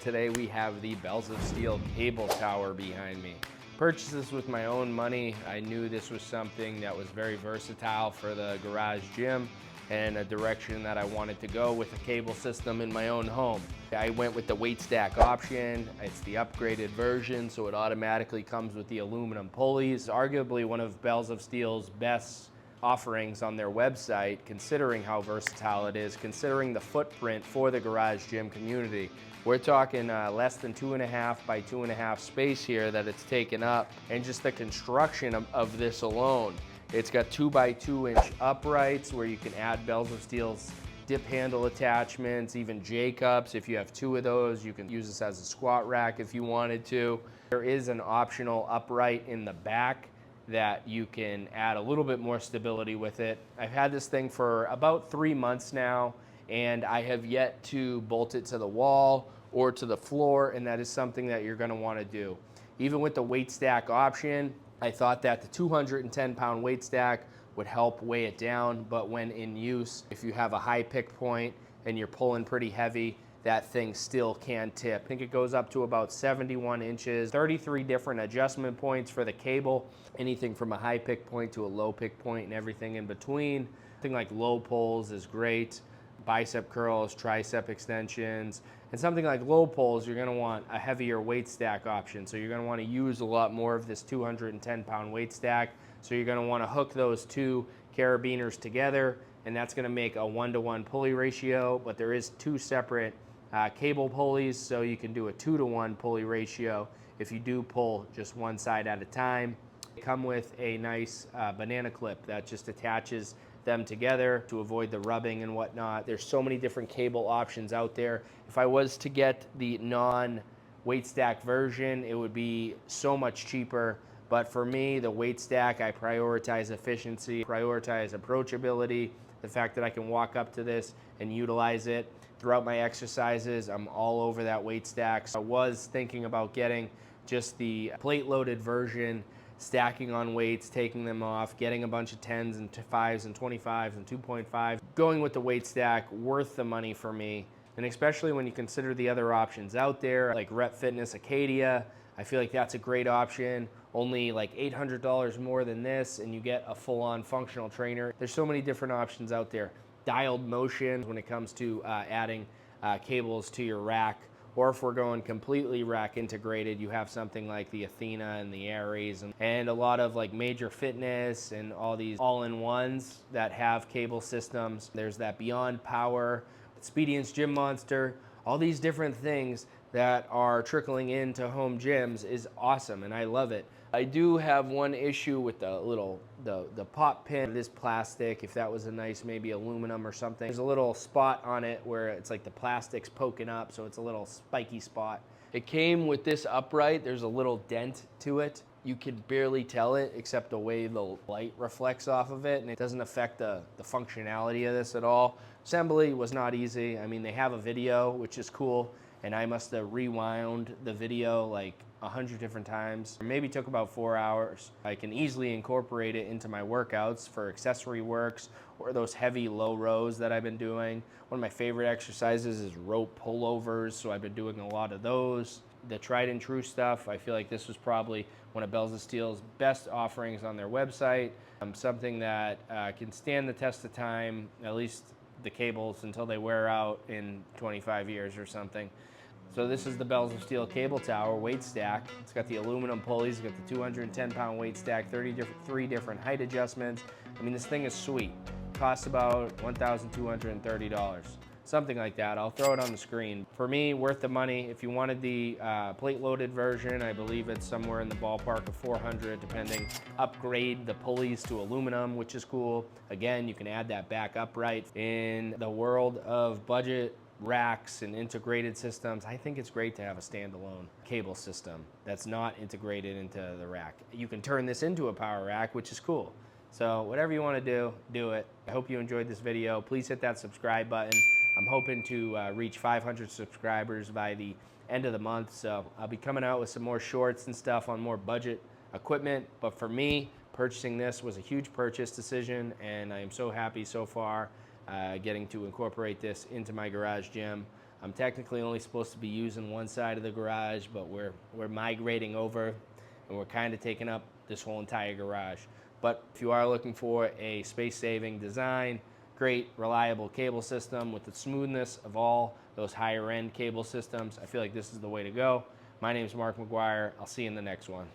Today we have the Bells of Steel cable tower behind me. Purchased this with my own money. I knew this was something that was very versatile for the garage gym and a direction that I wanted to go with a cable system in my own home. I went with the weight stack option. It's the upgraded version, so it automatically comes with the aluminum pulleys. Arguably one of Bells of Steel's best offerings on their website, considering how versatile it is, considering the footprint for the garage gym community. We're talking less than 2.5 by 2.5 space here that it's taken up, and just the construction of this alone. It's got 2 by 2 inch uprights where you can add Bells of Steel's dip handle attachments, even J-cups. If you have 2 of those, you can use this as a squat rack if you wanted to. There is an optional upright in the back that you can add a little bit more stability with it. I've had this thing for about 3 months now, and I have yet to bolt it to the wall or to the floor, and that is something that you're gonna wanna do. Even with the weight stack option, I thought that the 210-pound weight stack would help weigh it down, but when in use, if you have a high pick point and you're pulling pretty heavy, that thing still can tip. I think it goes up to about 71 inches, 33 different adjustment points for the cable, anything from a high pick point to a low pick point and everything in between. Something like low pulls is great, bicep curls, tricep extensions, and something like low pulls, you're gonna want a heavier weight stack option. So you're gonna wanna use a lot more of this 210-pound weight stack. So you're gonna wanna hook those 2 carabiners together, and that's gonna make a 1-to-1 pulley ratio, but there is 2 separate cable pulleys, so you can do a 2-to-1 pulley ratio if you do pull just one side at a time. They come with a nice banana clip that just attaches them together to avoid the rubbing and whatnot. There's so many different cable options out there. If I was to get the non-weight stack version, it would be so much cheaper. But for me, the weight stack, I prioritize efficiency, prioritize approachability, the fact that I can walk up to this and utilize it throughout my exercises. I'm all over that weight stack. So I was thinking about getting just the plate loaded version, stacking on weights, taking them off, getting a bunch of 10s and 5s and 25s and 2.5. Going with the weight stack, worth the money for me. And especially when you consider the other options out there, like Rep Fitness Acadia, I feel like that's a great option. Only like $800 more than this, and you get a full-on functional trainer. There's so many different options out there. Dialed motion when it comes to adding cables to your rack. Or if we're going completely rack integrated, you have something like the Athena and the Aries and a lot of like Major Fitness and all these all-in-ones that have cable systems. There's that Beyond Power, Expedience Gym Monster, all these different things that are trickling into home gyms is awesome, and I love it. I do have one issue with the pop pin. It is plastic. If that was a nice maybe aluminum or something. There's a little spot on it where it's like the plastic's poking up, so it's a little spiky spot. It came with this upright. There's a little dent to it. You can barely tell it except the way the light reflects off of it, and it doesn't affect the functionality of this at all. Assembly was not easy. I mean, they have a video, which is cool, and I must have rewound the video like 100 different times. Maybe took about 4 hours. I can easily incorporate it into my workouts for Accessory Works or those heavy low rows that I've been doing. One of my favorite exercises is rope pullovers, so I've been doing a lot of those. The tried and true stuff, I feel like this was probably one of Bells of Steel's best offerings on their website. Something that can stand the test of time, at least the cables, until they wear out in 25 years or something. So this is the Bells of Steel cable tower weight stack. It's got the aluminum pulleys, it's got the 210-pound weight stack, 3 different height adjustments. I mean, this thing is sweet. It costs about $1,230, something like that. I'll throw it on the screen. For me, worth the money. If you wanted the plate-loaded version, I believe it's somewhere in the ballpark of $400, depending. Upgrade the pulleys to aluminum, which is cool. Again, you can add that back upright. In the world of budget racks and integrated systems, I think it's great to have a standalone cable system that's not integrated into the rack. You can turn this into a power rack, which is cool. So whatever you want to do, do it. I hope you enjoyed this video. Please hit that subscribe button. I'm hoping to reach 500 subscribers by the end of the month, so I'll be coming out with some more shorts and stuff on more budget equipment. But for me, purchasing this was a huge purchase decision, and I am so happy so far getting to incorporate this into my garage gym. I'm technically only supposed to be using one side of the garage, but we're migrating over and we're kind of taking up this whole entire garage. But if you are looking for a space-saving design, great, reliable cable system with the smoothness of all those higher-end cable systems, I feel like this is the way to go. My name is Mark McGuire. I'll see you in the next one.